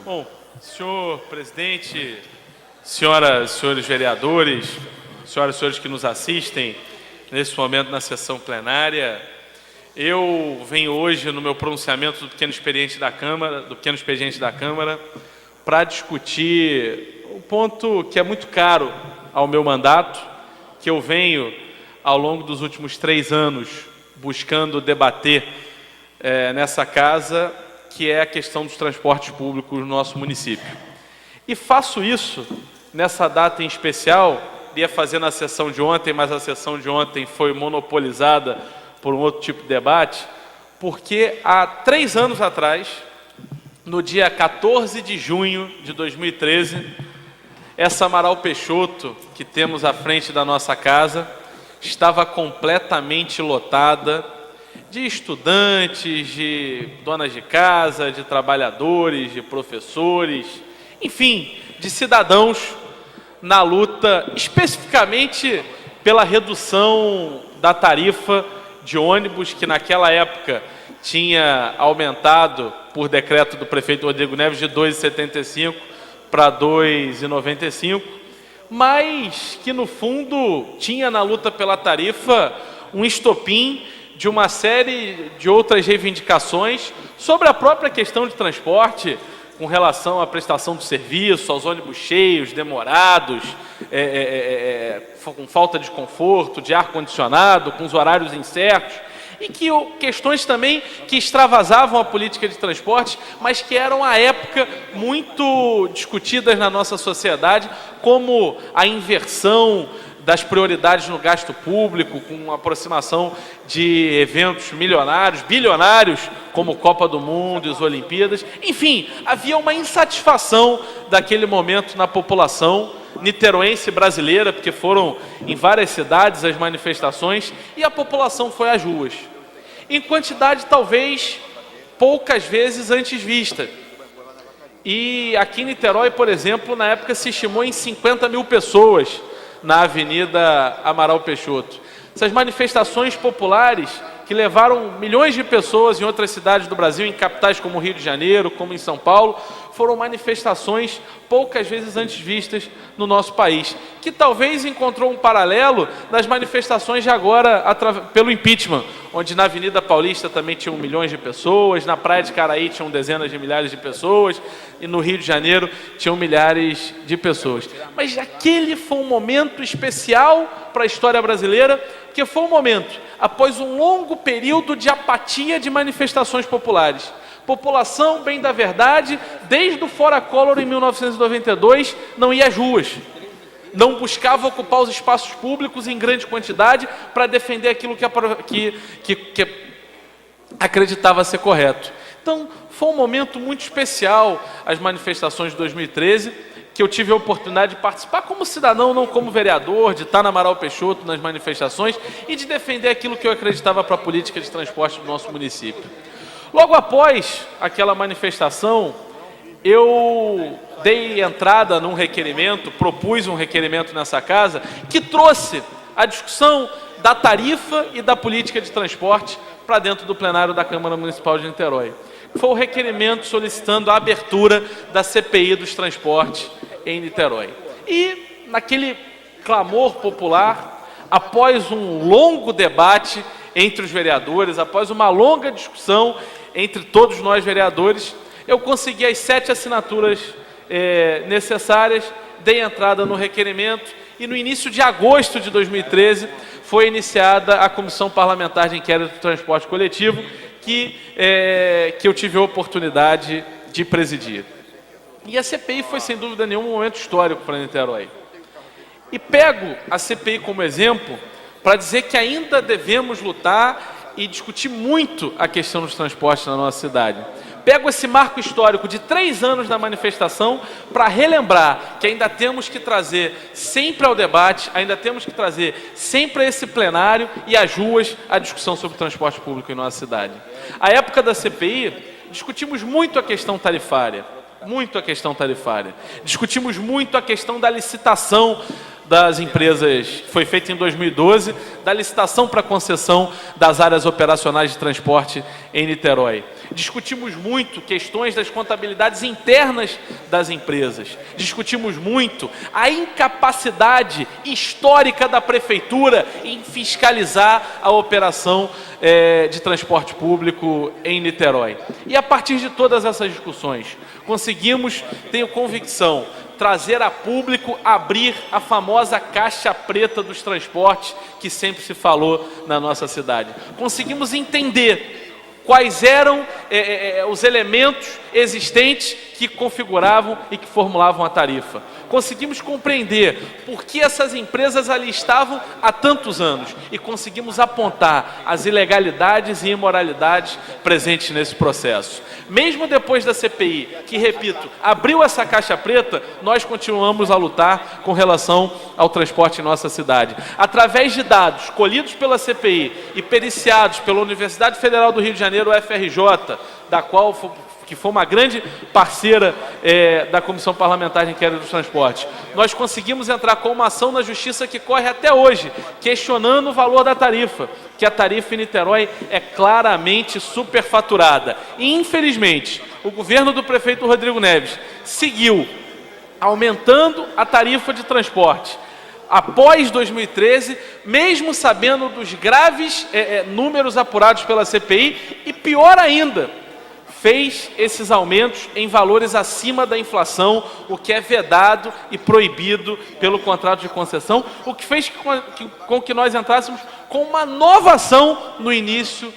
Bom, senhor presidente, senhoras e senhores vereadores, senhoras e senhores que nos assistem nesse momento na sessão plenária, eu venho hoje no meu pronunciamento do pequeno expediente da Câmara, para discutir um ponto que é muito caro ao meu mandato, que eu venho ao longo dos últimos 3 anos buscando debater nessa casa, que é a questão dos transportes públicos no nosso município. E faço isso nessa data em especial, ia fazer na sessão de ontem, mas a sessão de ontem foi monopolizada por um outro tipo de debate, porque há 3 anos atrás, no dia 14 de junho de 2013, essa Amaral Peixoto, que temos à frente da nossa casa, estava completamente lotada de estudantes, de donas de casa, de trabalhadores, de professores, enfim, de cidadãos na luta especificamente pela redução da tarifa de ônibus, que naquela época tinha aumentado por decreto do prefeito Rodrigo Neves de R$ 2,75 para R$ 2,95, mas que no fundo tinha na luta pela tarifa um estopim de uma série de outras reivindicações sobre a própria questão de transporte, com relação à prestação do serviço, aos ônibus cheios, demorados, com falta de conforto, de ar-condicionado, com os horários incertos, e que questões também que extravasavam a política de transporte, mas que eram, à época, muito discutidas na nossa sociedade, como a inversão das prioridades no gasto público, com a aproximação de eventos milionários, bilionários, como Copa do Mundo e as Olimpíadas. Enfim, havia uma insatisfação daquele momento na população niteroense brasileira, porque foram em várias cidades as manifestações, e a população foi às ruas, em quantidade talvez poucas vezes antes vista. E aqui em Niterói, por exemplo, na época se estimou em 50 mil pessoas na Avenida Amaral Peixoto. Essas manifestações populares que levaram milhões de pessoas em outras cidades do Brasil, em capitais como Rio de Janeiro, como em São Paulo, foram manifestações poucas vezes antes vistas no nosso país, que talvez encontrou um paralelo nas manifestações de agora pelo impeachment, onde na Avenida Paulista também tinham milhões de pessoas, na Praia de Caraí tinham dezenas de milhares de pessoas, e no Rio de Janeiro tinham milhares de pessoas. Mas aquele foi um momento especial para a história brasileira, porque foi um momento após um longo período de apatia de manifestações populares. População, bem da verdade, desde o Fora Collor em 1992, não ia às ruas, não buscava ocupar os espaços públicos em grande quantidade para defender aquilo que acreditava ser correto. Então, foi um momento muito especial, as manifestações de 2013, que eu tive a oportunidade de participar como cidadão, não como vereador, de estar na Amaral Peixoto nas manifestações e de defender aquilo que eu acreditava para a política de transporte do nosso município. Logo após aquela manifestação, eu dei entrada num requerimento, propus um requerimento nessa casa, que trouxe a discussão da tarifa e da política de transporte para dentro do plenário da Câmara Municipal de Niterói. Foi o requerimento solicitando a abertura da CPI dos transportes em Niterói. E, naquele clamor popular, após um longo debate entre os vereadores, após uma longa discussão entre todos nós vereadores, eu consegui as 7 assinaturas necessárias, dei entrada no requerimento e no início de agosto de 2013 foi iniciada a Comissão Parlamentar de Inquérito do Transporte Coletivo, que eu tive a oportunidade de presidir. E a CPI foi, sem dúvida nenhuma, um momento histórico para Niterói. E pego a CPI como exemplo para dizer que ainda devemos lutar e discutir muito a questão dos transportes na nossa cidade. Pego esse marco histórico de 3 anos da manifestação para relembrar que ainda temos que trazer sempre ao debate, ainda temos que trazer sempre a esse plenário e às ruas a discussão sobre o transporte público em nossa cidade. À época da CPI, discutimos muito a questão tarifária, discutimos muito a questão da licitação das empresas, foi feita em 2012, da licitação para concessão das áreas operacionais de transporte em Niterói. Discutimos muito questões das contabilidades internas das empresas. Discutimos muito a incapacidade histórica da prefeitura em fiscalizar a operação de transporte público em Niterói. E a partir de todas essas discussões, conseguimos, tenho convicção, trazer a público, abrir a famosa caixa preta dos transportes que sempre se falou na nossa cidade. Conseguimos entender quais eram os elementos existentes que configuravam e que formulavam a tarifa. Conseguimos compreender por que essas empresas ali estavam há tantos anos e conseguimos apontar as ilegalidades e imoralidades presentes nesse processo. Mesmo depois da CPI, que, repito, abriu essa caixa preta, nós continuamos a lutar com relação ao transporte em nossa cidade. Através de dados colhidos pela CPI e periciados pela Universidade Federal do Rio de Janeiro, UFRJ, que foi uma grande parceira da Comissão Parlamentar de Inquérito dos Transportes, nós conseguimos entrar com uma ação na Justiça que corre até hoje, questionando o valor da tarifa, que a tarifa em Niterói é claramente superfaturada. E, infelizmente, o governo do prefeito Rodrigo Neves seguiu aumentando a tarifa de transporte após 2013, mesmo sabendo dos graves números apurados pela CPI, e pior ainda, fez esses aumentos em valores acima da inflação, o que é vedado e proibido pelo contrato de concessão, o que fez com que nós entrássemos com uma nova ação no início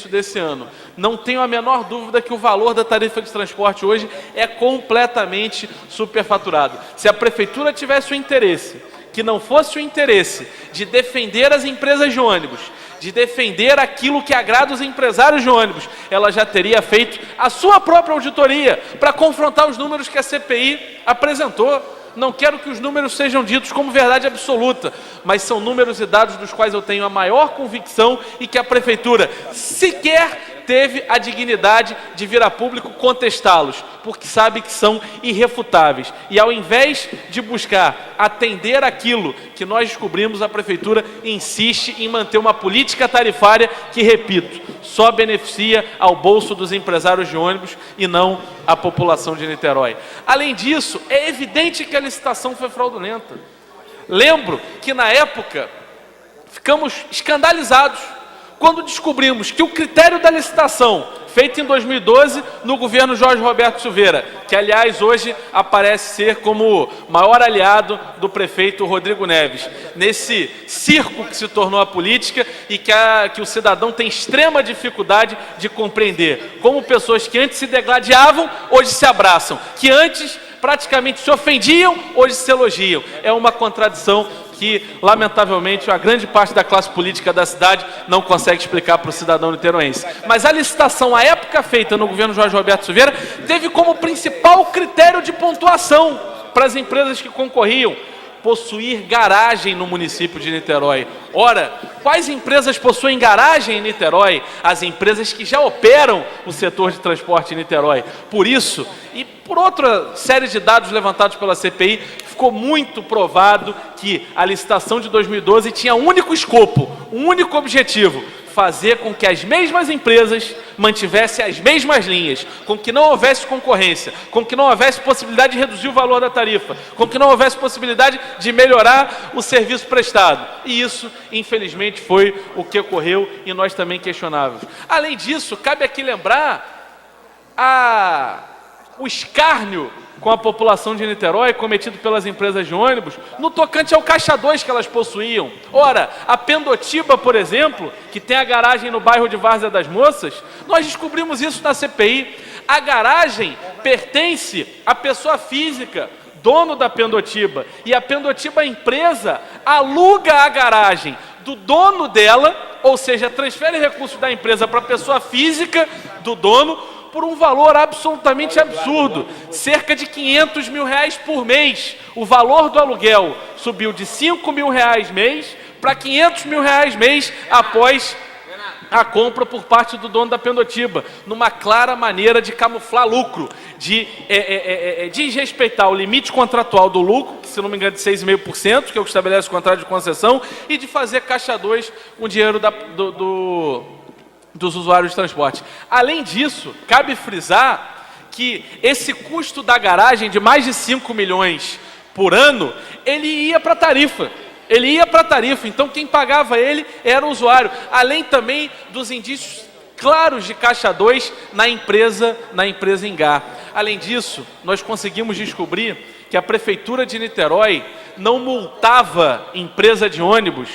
desse ano. Não tenho a menor dúvida que o valor da tarifa de transporte hoje é completamente superfaturado. Se a prefeitura tivesse o interesse, que não fosse o interesse de defender as empresas de ônibus, de defender aquilo que agrada os empresários de ônibus, ela já teria feito a sua própria auditoria para confrontar os números que a CPI apresentou. Não quero que os números sejam ditos como verdade absoluta, mas são números e dados dos quais eu tenho a maior convicção e que a prefeitura sequer teve a dignidade de vir a público contestá-los, porque sabe que são irrefutáveis. E ao invés de buscar atender aquilo que nós descobrimos, a prefeitura insiste em manter uma política tarifária que, repito, só beneficia ao bolso dos empresários de ônibus e não a população de Niterói. Além disso, é evidente que a licitação foi fraudulenta. Lembro que na época ficamos escandalizados quando descobrimos que o critério da licitação, feito em 2012 no governo Jorge Roberto Silveira, que aliás hoje aparece ser como maior aliado do prefeito Rodrigo Neves, nesse circo que se tornou a política e que o cidadão tem extrema dificuldade de compreender, como pessoas que antes se degladiavam, hoje se abraçam, que antes praticamente se ofendiam, hoje se elogiam. É uma contradição que, lamentavelmente, a grande parte da classe política da cidade não consegue explicar para o cidadão niteroense. Mas a licitação, à época feita no governo Jorge Roberto Silveira, teve como principal critério de pontuação para as empresas que concorriam possuir garagem no município de Niterói. Ora, quais empresas possuem garagem em Niterói? As empresas que já operam o setor de transporte em Niterói. Por isso, e por outra série de dados levantados pela CPI, ficou muito provado que a licitação de 2012 tinha um único escopo, um único objetivo: fazer com que as mesmas empresas mantivessem as mesmas linhas, com que não houvesse concorrência, com que não houvesse possibilidade de reduzir o valor da tarifa, com que não houvesse possibilidade de melhorar o serviço prestado. E isso, infelizmente, foi o que ocorreu e nós também questionávamos. Além disso, cabe aqui lembrar o escárnio com a população de Niterói, cometido pelas empresas de ônibus, no tocante ao Caixa 2 que elas possuíam. Ora, a Pendotiba, por exemplo, que tem a garagem no bairro de Várzea das Moças, nós descobrimos isso na CPI. A garagem pertence à pessoa física, dono da Pendotiba, e a Pendotiba, a empresa, aluga a garagem do dono dela, ou seja, transfere recursos da empresa para a pessoa física do dono, por um valor absolutamente absurdo, cerca de 500 mil reais por mês. O valor do aluguel subiu de 5 mil reais mês para 500 mil reais mês após a compra por parte do dono da Pendotiba, numa clara maneira de camuflar lucro, de desrespeitar o limite contratual do lucro, que se não me engano é de 6,5%, que é o que estabelece o contrato de concessão, e de fazer caixa 2 com dinheiro dos usuários de transporte. Além disso, cabe frisar que esse custo da garagem de mais de 5 milhões por ano, ele ia para a tarifa. Ele ia para a tarifa, então quem pagava ele era o usuário, além também dos indícios claros de caixa 2 na empresa Engá. Além disso, nós conseguimos descobrir que a Prefeitura de Niterói não multava empresa de ônibus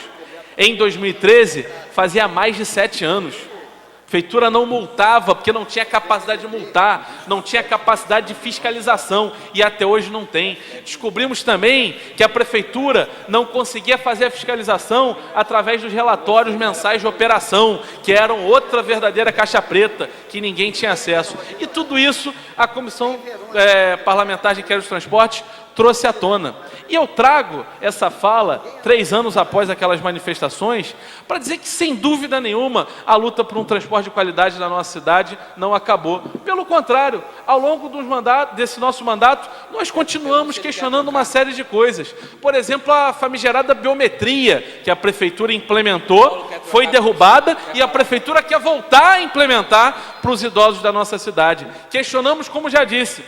em 2013, fazia mais de 7 anos. A Prefeitura não multava porque não tinha capacidade de multar, não tinha capacidade de fiscalização e até hoje não tem. Descobrimos também que a Prefeitura não conseguia fazer a fiscalização através dos relatórios mensais de operação, que eram outra verdadeira caixa preta, que ninguém tinha acesso. E tudo isso a Comissão Parlamentar de Inquérito de Transporte trouxe à tona. E eu trago essa fala 3 anos após aquelas manifestações para dizer que, sem dúvida nenhuma, a luta por um transporte de qualidade na nossa cidade não acabou. Pelo contrário, ao longo desse nosso mandato, nós continuamos questionando uma série de coisas. Por exemplo, a famigerada biometria que a Prefeitura implementou foi derrubada e a Prefeitura quer voltar a implementar para os idosos da nossa cidade. Questionamos, como já disse,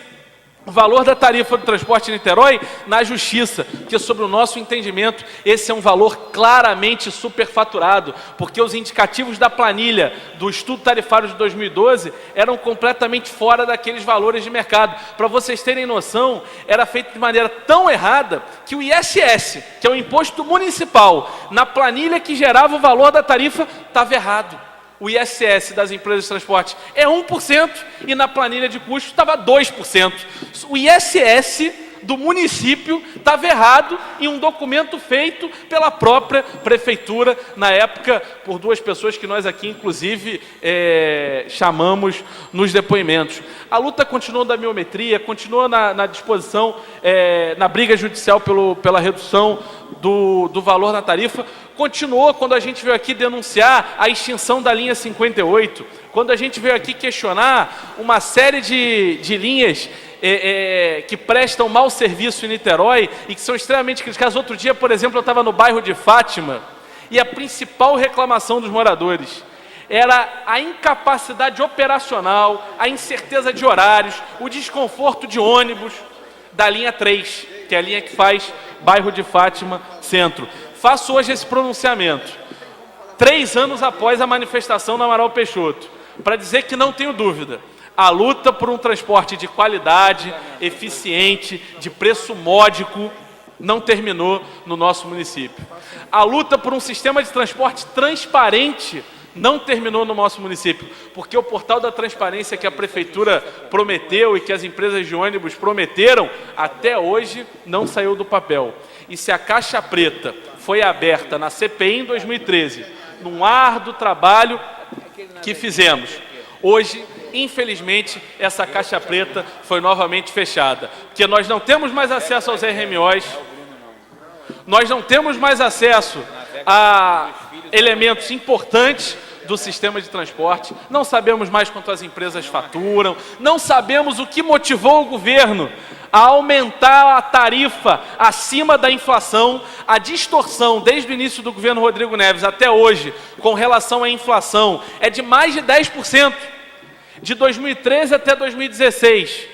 o valor da tarifa do transporte em Niterói na Justiça, que, sob o nosso entendimento, esse é um valor claramente superfaturado, porque os indicativos da planilha do estudo tarifário de 2012 eram completamente fora daqueles valores de mercado. Para vocês terem noção, era feito de maneira tão errada que o ISS, que é o imposto municipal, na planilha que gerava o valor da tarifa, estava errado. O ISS das empresas de transporte é 1% e na planilha de custos estava 2%. O ISS do município estava errado em um documento feito pela própria Prefeitura, na época, por 2 pessoas que nós aqui, inclusive, chamamos nos depoimentos. A luta continua da biometria, continua na disposição, na briga judicial pela redução do valor na tarifa. Continuou quando a gente veio aqui denunciar a extinção da linha 58, quando a gente veio aqui questionar uma série de linhas que prestam mau serviço em Niterói e que são extremamente criticadas. Outro dia, por exemplo, eu estava no bairro de Fátima e a principal reclamação dos moradores era a incapacidade operacional, a incerteza de horários, o desconforto de ônibus da linha 3, que é a linha que faz bairro de Fátima Centro. Faço hoje esse pronunciamento, 3 anos após a manifestação na Amaral Peixoto, para dizer que não tenho dúvida, a luta por um transporte de qualidade, eficiente, de preço módico, não terminou no nosso município. A luta por um sistema de transporte transparente não terminou no nosso município, porque o portal da transparência que a Prefeitura prometeu e que as empresas de ônibus prometeram, até hoje não saiu do papel. E se a caixa preta foi aberta na CPI em 2013, num árduo trabalho que fizemos, hoje, infelizmente, essa caixa preta foi novamente fechada, porque nós não temos mais acesso aos RMOs, nós não temos mais acesso a elementos importantes do sistema de transporte, não sabemos mais quanto as empresas faturam, não sabemos o que motivou o governo a aumentar a tarifa acima da inflação. A distorção desde o início do governo Rodrigo Neves até hoje, com relação à inflação, é de mais de 10%. De 2013 até 2016,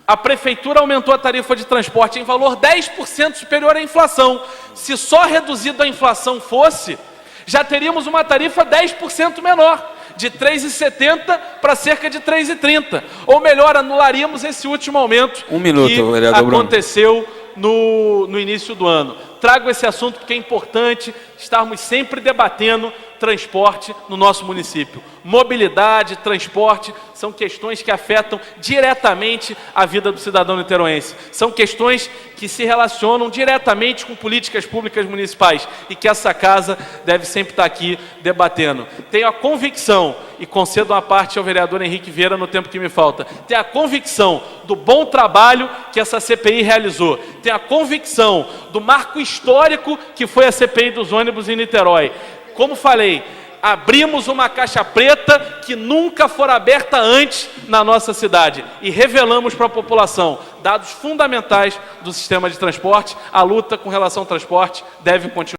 a Prefeitura aumentou a tarifa de transporte em valor 10% superior à inflação. Se só reduzido a inflação fosse, já teríamos uma tarifa 10% menor, de R$ 3,70 para cerca de R$ 3,30. Ou melhor, anularíamos esse último aumento que aconteceu no início do ano. Trago esse assunto porque é importante estarmos sempre debatendo transporte no nosso município. Mobilidade, transporte, são questões que afetam diretamente a vida do cidadão niteroense. São questões que se relacionam diretamente com políticas públicas municipais e que essa casa deve sempre estar aqui debatendo. Tenho a convicção, e concedo uma parte ao vereador Henrique Vieira no tempo que me falta, tenho a convicção do bom trabalho que essa CPI realizou. Tenho a convicção do marco histórico que foi a CPI dos ônibus em Niterói. Como falei, abrimos uma caixa preta que nunca fora aberta antes na nossa cidade e revelamos para a população dados fundamentais do sistema de transporte. A luta com relação ao transporte deve continuar.